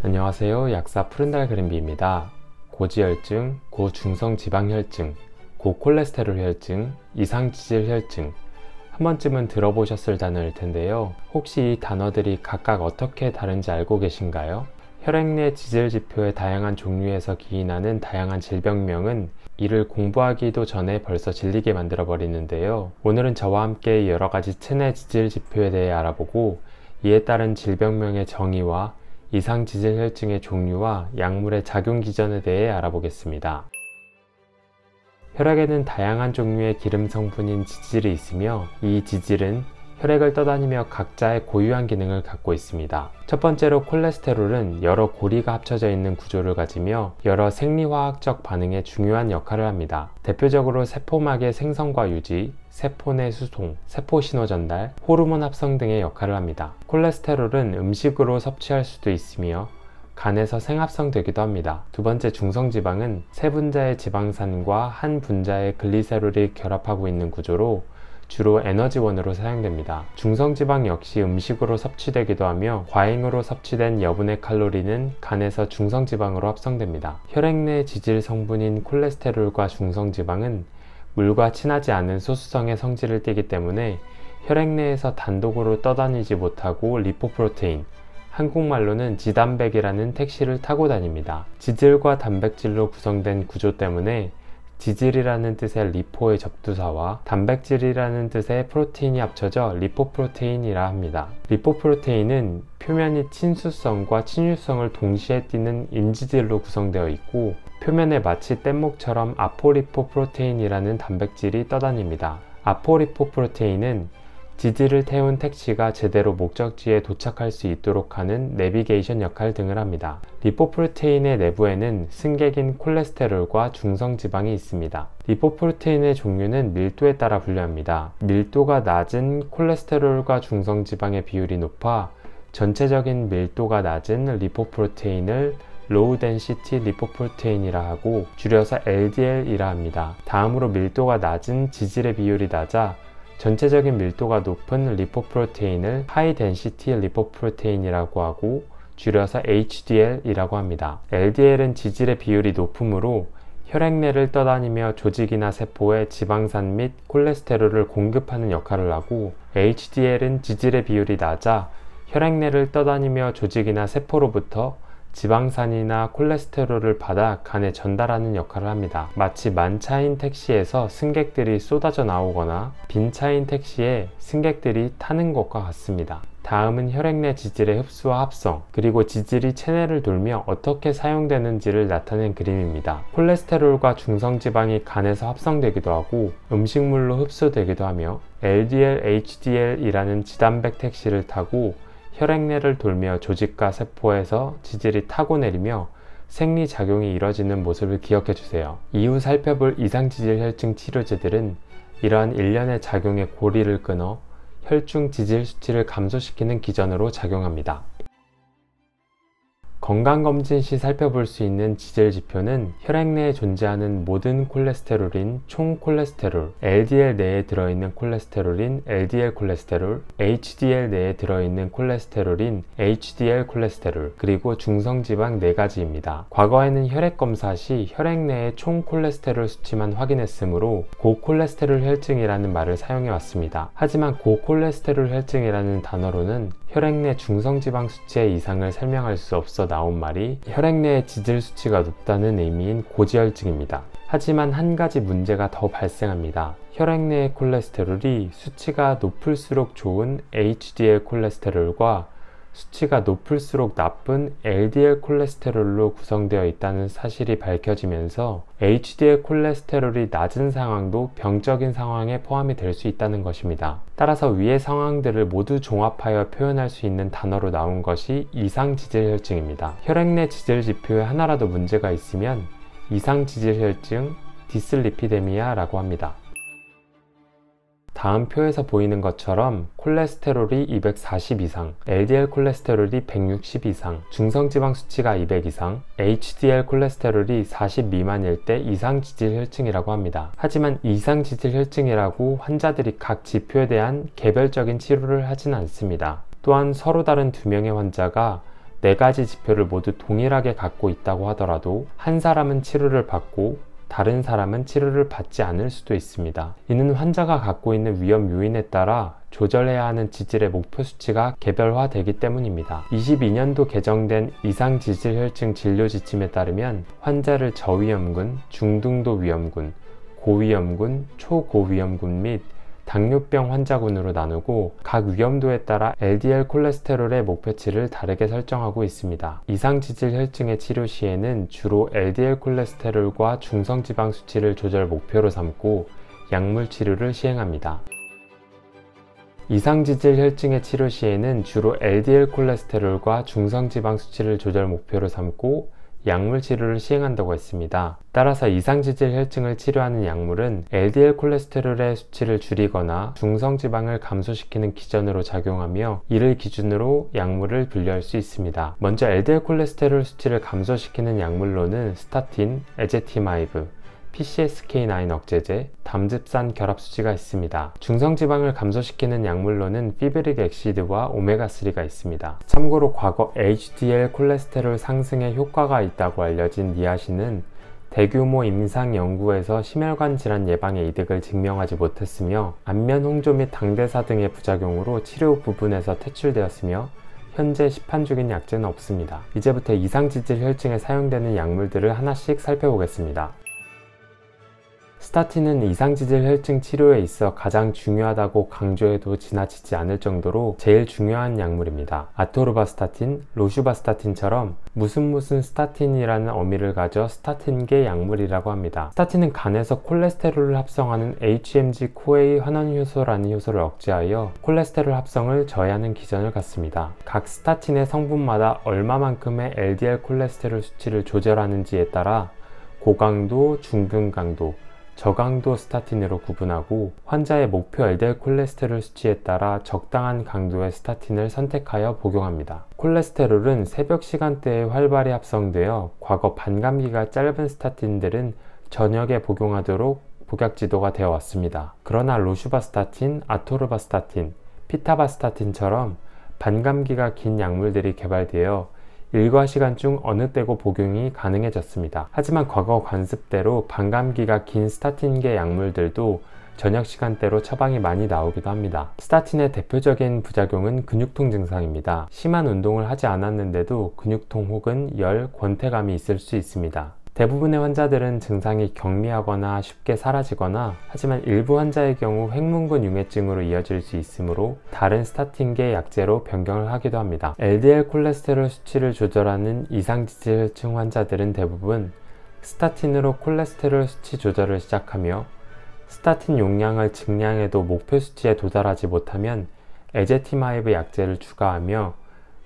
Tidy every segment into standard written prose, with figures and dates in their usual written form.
안녕하세요. 약사 푸른달 그린비입니다. 고지혈증, 고중성지방혈증, 고콜레스테롤 혈증, 이상지질 혈증, 한 번쯤은 들어보셨을 단어일 텐데요. 혹시 이 단어들이 각각 어떻게 다른지 알고 계신가요? 혈액 내 지질 지표의 다양한 종류에서 기인하는 다양한 질병명은 이를 공부하기도 전에 벌써 질리게 만들어 버리는데요. 오늘은 저와 함께 여러 가지 체내 지질 지표에 대해 알아보고 이에 따른 질병명의 정의와 이상지질혈증의 종류와 약물의 작용 기전에 대해 알아보겠습니다. 혈액에는 다양한 종류의 기름 성분인 지질이 있으며 이 지질은 혈액을 떠다니며 각자의 고유한 기능을 갖고 있습니다. 첫 번째로 콜레스테롤은 여러 고리가 합쳐져 있는 구조를 가지며 여러 생리화학적 반응에 중요한 역할을 합니다. 대표적으로 세포막의 생성과 유지, 세포 내 수송, 세포 신호 전달, 호르몬 합성 등의 역할을 합니다. 콜레스테롤은 음식으로 섭취할 수도 있으며 간에서 생합성되기도 합니다. 두 번째 중성지방은 세 분자의 지방산과 한 분자의 글리세롤이 결합하고 있는 구조로 주로 에너지원으로 사용됩니다. 중성지방 역시 음식으로 섭취되기도 하며 과잉으로 섭취된 여분의 칼로리는 간에서 중성지방으로 합성됩니다. 혈액 내 지질 성분인 콜레스테롤과 중성지방은 물과 친하지 않은 소수성의 성질을 띠기 때문에 혈액 내에서 단독으로 떠다니지 못하고 리포프로테인, 한국말로는 지단백이라는 택시를 타고 다닙니다. 지질과 단백질로 구성된 구조 때문에 지질이라는 뜻의 리포의 접두사와 단백질이라는 뜻의 프로테인이 합쳐져 리포프로테인이라 합니다. 리포프로테인은 표면이 친수성과 친유성을 동시에 띠는 인지질로 구성되어 있고 표면에 마치 뗏목처럼 아포리포프로테인이라는 단백질이 떠다닙니다. 아포리포프로테인은 지질을 태운 택시가 제대로 목적지에 도착할 수 있도록 하는 내비게이션 역할 등을 합니다. 리포프로테인의 내부에는 승객인 콜레스테롤과 중성지방이 있습니다. 리포프로테인의 종류는 밀도에 따라 분류합니다. 밀도가 낮은 콜레스테롤과 중성지방의 비율이 높아 전체적인 밀도가 낮은 리포프로테인을 로우 덴시티 리포프로테인이라 하고 줄여서 LDL이라 합니다. 다음으로 밀도가 낮은 지질의 비율이 낮아 전체적인 밀도가 높은 리포프로테인을 하이 덴시티 리포프로테인이라고 하고 줄여서 HDL이라고 합니다. LDL은 지질의 비율이 높으므로 혈액 내를 떠다니며 조직이나 세포에 지방산 및 콜레스테롤을 공급하는 역할을 하고 HDL은 지질의 비율이 낮아 혈액 내를 떠다니며 조직이나 세포로부터 지방산이나 콜레스테롤을 받아 간에 전달하는 역할을 합니다. 마치 만차인 택시에서 승객들이 쏟아져 나오거나 빈차인 택시에 승객들이 타는 것과 같습니다. 다음은 혈액 내 지질의 흡수와 합성, 그리고 지질이 체내를 돌며 어떻게 사용되는지를 나타낸 그림입니다. 콜레스테롤과 중성지방이 간에서 합성되기도 하고 음식물로 흡수되기도 하며 LDL, HDL이라는 지단백 택시를 타고 혈액 내를 돌며 조직과 세포에서 지질이 타고 내리며 생리작용이 이뤄지는 모습을 기억해 주세요. 이후 살펴볼 이상지질혈증 치료제들은 이러한 일련의 작용의 고리를 끊어 혈중 지질 수치를 감소시키는 기전으로 작용합니다. 건강검진 시 살펴볼 수 있는 지질 지표는 혈액 내에 존재하는 모든 콜레스테롤인 총 콜레스테롤, LDL 내에 들어있는 콜레스테롤인 LDL 콜레스테롤, HDL 내에 들어있는 콜레스테롤인 HDL 콜레스테롤, 그리고 중성지방 4가지입니다. 과거에는 혈액 검사 시 혈액 내의 총 콜레스테롤 수치만 확인했으므로 고콜레스테롤 혈증이라는 말을 사용해 왔습니다. 하지만 고콜레스테롤 혈증이라는 단어로는 혈액 내 중성지방 수치의 이상을 설명할 수 없어 나온 말이 혈액 내의 지질 수치가 높다는 의미인 고지혈증입니다. 하지만 한 가지 문제가 더 발생합니다. 혈액 내의 콜레스테롤이 수치가 높을수록 좋은 HDL 콜레스테롤과 수치가 높을수록 나쁜 LDL 콜레스테롤로 구성되어 있다는 사실이 밝혀지면서 HDL 콜레스테롤이 낮은 상황도 병적인 상황에 포함이 될 수 있다는 것입니다. 따라서 위의 상황들을 모두 종합하여 표현할 수 있는 단어로 나온 것이 이상지질혈증입니다. 혈액 내 지질 지표에 하나라도 문제가 있으면 이상지질혈증, 디슬리피데미아라고 합니다. 다음 표에서 보이는 것처럼 콜레스테롤이 240 이상, LDL 콜레스테롤이 160 이상, 중성지방 수치가 200 이상, HDL 콜레스테롤이 40 미만일 때 이상지질혈증이라고 합니다. 하지만 이상지질혈증이라고 환자들이 각 지표에 대한 개별적인 치료를 하지는 않습니다. 또한 서로 다른 두 명의 환자가 4가지 지표를 모두 동일하게 갖고 있다고 하더라도 한 사람은 치료를 받고 다른 사람은 치료를 받지 않을 수도 있습니다. 이는 환자가 갖고 있는 위험 요인에 따라 조절해야 하는 지질의 목표 수치가 개별화되기 때문입니다. 22년도 개정된 이상지질혈증 진료 지침에 따르면 환자를 저위험군, 중등도 위험군, 고위험군, 초고위험군 및 당뇨병 환자군으로 나누고 각 위험도에 따라 LDL 콜레스테롤의 목표치를 다르게 설정하고 있습니다. 이상지질혈증의 치료 시에는 주로 LDL 콜레스테롤과 중성지방 수치를 조절 목표로 삼고 약물 치료를 시행합니다. 이상지질혈증의 치료 시에는 주로 LDL 콜레스테롤과 중성지방 수치를 조절 목표로 삼고 약물 치료를 시행한다고 했습니다. 따라서 이상지질혈증을 치료하는 약물은 LDL 콜레스테롤의 수치를 줄이거나 중성지방을 감소시키는 기전으로 작용하며 이를 기준으로 약물을 분류할 수 있습니다. 먼저 LDL 콜레스테롤 수치를 감소시키는 약물로는 스타틴, 에제티마이브, PCSK9 억제제, 담즙산 결합수지가 있습니다. 중성지방을 감소시키는 약물로는 피브릭 액시드와 오메가3가 있습니다. 참고로 과거 HDL 콜레스테롤 상승에 효과가 있다고 알려진 니아신은 대규모 임상 연구에서 심혈관 질환 예방의 이득을 증명하지 못했으며 안면 홍조 및 당대사 등의 부작용으로 치료 부분에서 퇴출되었으며 현재 시판 중인 약제는 없습니다. 이제부터 이상지질혈증에 사용되는 약물들을 하나씩 살펴보겠습니다. 스타틴은 이상지질혈증 치료에 있어 가장 중요하다고 강조해도 지나치지 않을 정도로 제일 중요한 약물입니다. 아토르바스타틴, 로슈바스타틴처럼 무슨 스타틴이라는 어미를 가져 스타틴계 약물이라고 합니다. 스타틴은 간에서 콜레스테롤을 합성하는 HMG-CoA 환원효소라는 효소를 억제하여 콜레스테롤 합성을 저해하는 기전을 갖습니다. 각 스타틴의 성분마다 얼마만큼의 LDL 콜레스테롤 수치를 조절하는지에 따라 고강도, 중근강도, 저강도 스타틴으로 구분하고 환자의 목표 LDL 콜레스테롤 수치에 따라 적당한 강도의 스타틴을 선택하여 복용합니다. 콜레스테롤은 새벽 시간대에 활발히 합성되어 과거 반감기가 짧은 스타틴들은 저녁에 복용하도록 복약 지도가 되어 왔습니다. 그러나 로슈바스타틴, 아토르바스타틴, 피타바스타틴처럼 반감기가 긴 약물들이 개발되어 일과 시간 중 어느 때고 복용이 가능해졌습니다. 하지만 과거 관습대로 반감기가 긴 스타틴계 약물들도 저녁 시간대로 처방이 많이 나오기도 합니다. 스타틴의 대표적인 부작용은 근육통 증상입니다. 심한 운동을 하지 않았는데도 근육통 혹은 열, 권태감이 있을 수 있습니다. 대부분의 환자들은 증상이 경미하거나 쉽게 사라지거나 하지만 일부 환자의 경우 횡문근 융해증으로 이어질 수 있으므로 다른 스타틴계 약제로 변경을 하기도 합니다. LDL 콜레스테롤 수치를 조절하는 이상지질혈증 환자들은 대부분 스타틴으로 콜레스테롤 수치 조절을 시작하며 스타틴 용량을 증량해도 목표 수치에 도달하지 못하면 에제티마이브 약제를 추가하며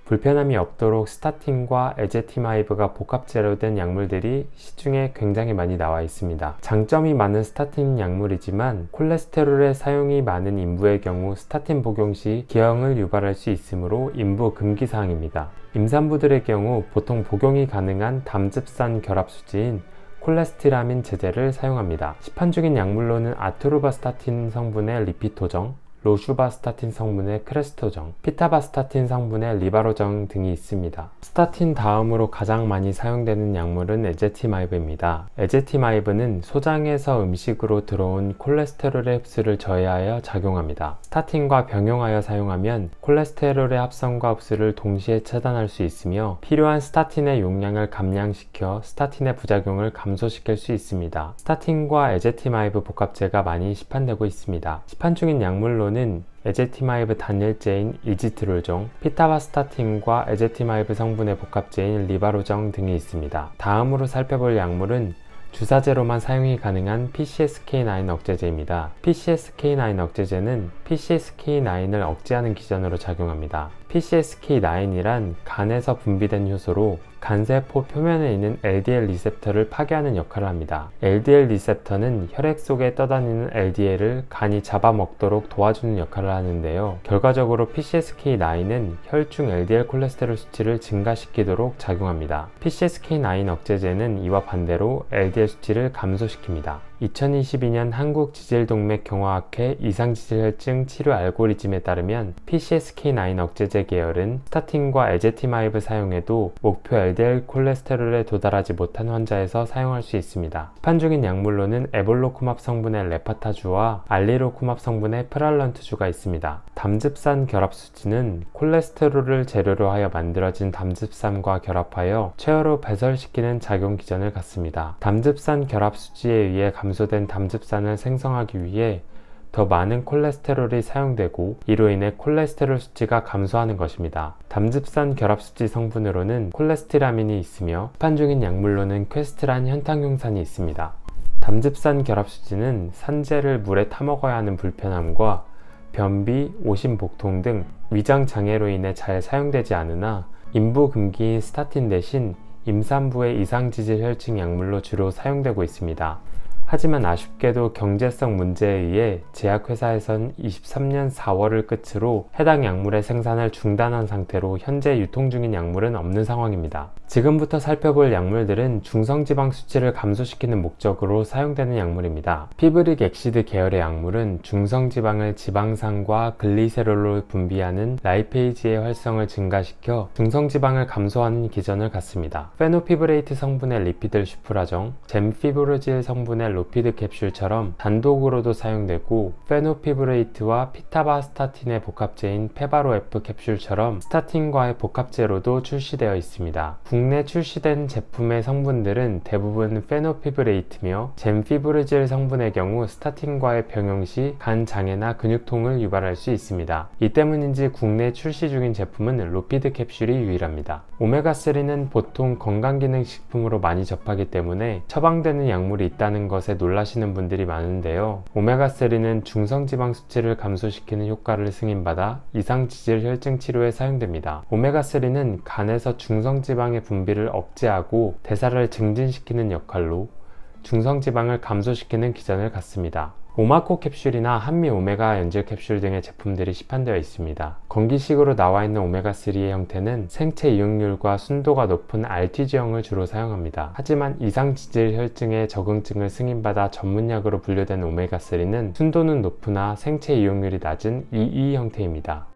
불편함이 없도록 스타틴과 에제티마이브가 복합제로 된 약물들이 시중에 굉장히 많이 나와 있습니다. 장점이 많은 스타틴 약물이지만 콜레스테롤의 사용이 많은 인부의 경우 스타틴 복용 시 기형을 유발할 수 있으므로 인부 금기사항입니다. 임산부들의 경우 보통 복용이 가능한 담즙산 결합수지인 콜레스티라민 제제를 사용합니다. 시판 중인 약물로는 아토르바스타틴 성분의 리피토정, 로슈바스타틴 성분의 크레스토정, 피타바스타틴 성분의 리바로정 등이 있습니다. 스타틴 다음으로 가장 많이 사용되는 약물은 에제티마이브입니다. 에제티마이브는 소장에서 음식으로 들어온 콜레스테롤의 흡수를 저해하여 작용합니다. 스타틴과 병용하여 사용하면 콜레스테롤의 합성과 흡수를 동시에 차단할 수 있으며 필요한 스타틴의 용량을 감량시켜 스타틴의 부작용을 감소시킬 수 있습니다. 스타틴과 에제티마이브 복합제가 많이 시판되고 있습니다. 시판 중인 약물로 는 에제티마이브 단일제인 이지트롤정, 피타바스타틴과 에제티마이브 성분의 복합제인 리바로정 등이 있습니다. 다음으로 살펴볼 약물은 주사제로만 사용이 가능한 PCSK9 억제제입니다. PCSK9 억제제는 PCSK9을 억제하는 기전으로 작용합니다. PCSK9이란 간에서 분비된 효소로 간세포 표면에 있는 LDL 리셉터를 파괴하는 역할을 합니다. LDL 리셉터는 혈액 속에 떠다니는 LDL을 간이 잡아먹도록 도와주는 역할을 하는데요. 결과적으로 PCSK9은 혈중 LDL 콜레스테롤 수치를 증가시키도록 작용합니다. PCSK9 억제제는 이와 반대로 LDL 수치를 감소시킵니다. 2022년 한국지질동맥경화학회 이상지질혈증 치료 알고리즘에 따르면 PCSK9 억제제 계열은 스타틴과 에제티마입을 사용해도 목표 LDL 콜레스테롤에 도달하지 못한 환자에서 사용할 수 있습니다. 시판 중인 약물로는 에볼로쿠맙 성분의 레파타주와 알리로쿠맙 성분의 프랄런트주가 있습니다. 담즙산 결합수지는 콜레스테롤을 재료로 하여 만들어진 담즙산과 결합하여 췌어로 배설시키는 작용 기전을 갖습니다. 담즙산 결합수지에 의해 감소된 담즙산을 생성하기 위해 더 많은 콜레스테롤이 사용되고 이로 인해 콜레스테롤 수치가 감소하는 것입니다. 담즙산 결합수지 성분으로는 콜레스티라민이 있으며 시판 중인 약물로는 퀘스트란 현탕용산이 있습니다. 담즙산 결합수지는 산재를 물에 타먹어야 하는 불편함과 변비, 오심복통 등 위장장애로 인해 잘 사용되지 않으나 임부금기인 스타틴 대신 임산부의 이상지질혈증 약물로 주로 사용되고 있습니다. 하지만 아쉽게도 경제성 문제에 의해 제약회사에선 23년 4월을 끝으로 해당 약물의 생산을 중단한 상태로 현재 유통 중인 약물은 없는 상황입니다. 지금부터 살펴볼 약물들은 중성지방 수치를 감소시키는 목적으로 사용되는 약물입니다. 피브릭 엑시드 계열의 약물은 중성지방을 지방산과 글리세롤로 분비하는 라이페이지의 활성을 증가시켜 중성지방을 감소하는 기전을 갖습니다. 페노피브레이트 성분의 리피드 슈프라정, 젬피브로질 성분의 로피드 캡슐처럼 단독으로도 사용되고 페노피브레이트와 피타바스타틴의 복합제인 페바로F 캡슐처럼 스타틴과의 복합제로도 출시되어 있습니다. 국내 출시된 제품의 성분들은 대부분 페노피브레이트며 젬피브로질 성분의 경우 스타틴과의 병용 시 간 장애나 근육통을 유발할 수 있습니다. 이 때문인지 국내 출시 중인 제품은 로피드 캡슐이 유일합니다. 오메가3는 보통 건강기능식품으로 많이 접하기 때문에 처방되는 약물이 있다는 것에 놀라시는 분들이 많은데요. 오메가3는 중성지방 수치를 감소시키는 효과를 승인받아 이상지질혈증 치료에 사용됩니다. 오메가3는 간에서 중성지방의 분비를 억제하고 대사를 증진시키는 역할로 중성지방을 감소시키는 기전을 갖습니다. 오마코 캡슐이나 한미 오메가 연질 캡슐 등의 제품들이 시판되어 있습니다. 건기식으로 나와 있는 오메가3의 형태는 생체 이용률과 순도가 높은 RTG형을 주로 사용합니다. 하지만 이상지질혈증의 적응증을 승인받아 전문약으로 분류된 오메가3는 순도는 높으나 생체 이용률이 낮은 EE 형태입니다.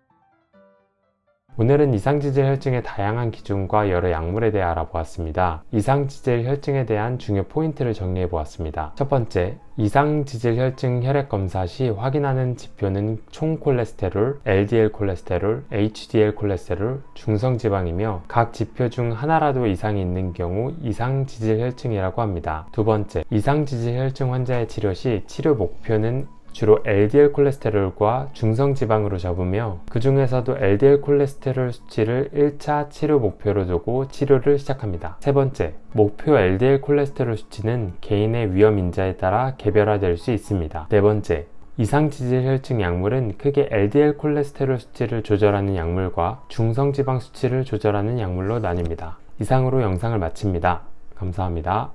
오늘은 이상지질혈증의 다양한 기준과 여러 약물에 대해 알아보았습니다. 이상지질혈증에 대한 중요 포인트를 정리해 보았습니다. 첫 번째, 이상지질혈증 혈액검사 시 확인하는 지표는 총 콜레스테롤, LDL 콜레스테롤, HDL 콜레스테롤, 중성지방이며 각 지표 중 하나라도 이상이 있는 경우 이상지질혈증이라고 합니다. 두 번째, 이상지질혈증 환자의 치료 시 치료 목표는 주로 LDL 콜레스테롤과 중성지방으로 잡으며 그 중에서도 LDL 콜레스테롤 수치를 1차 치료 목표로 두고 치료를 시작합니다. 세 번째, 목표 LDL 콜레스테롤 수치는 개인의 위험 인자에 따라 개별화될 수 있습니다. 네 번째, 이상지질혈증 약물은 크게 LDL 콜레스테롤 수치를 조절하는 약물과 중성지방 수치를 조절하는 약물로 나뉩니다. 이상으로 영상을 마칩니다. 감사합니다.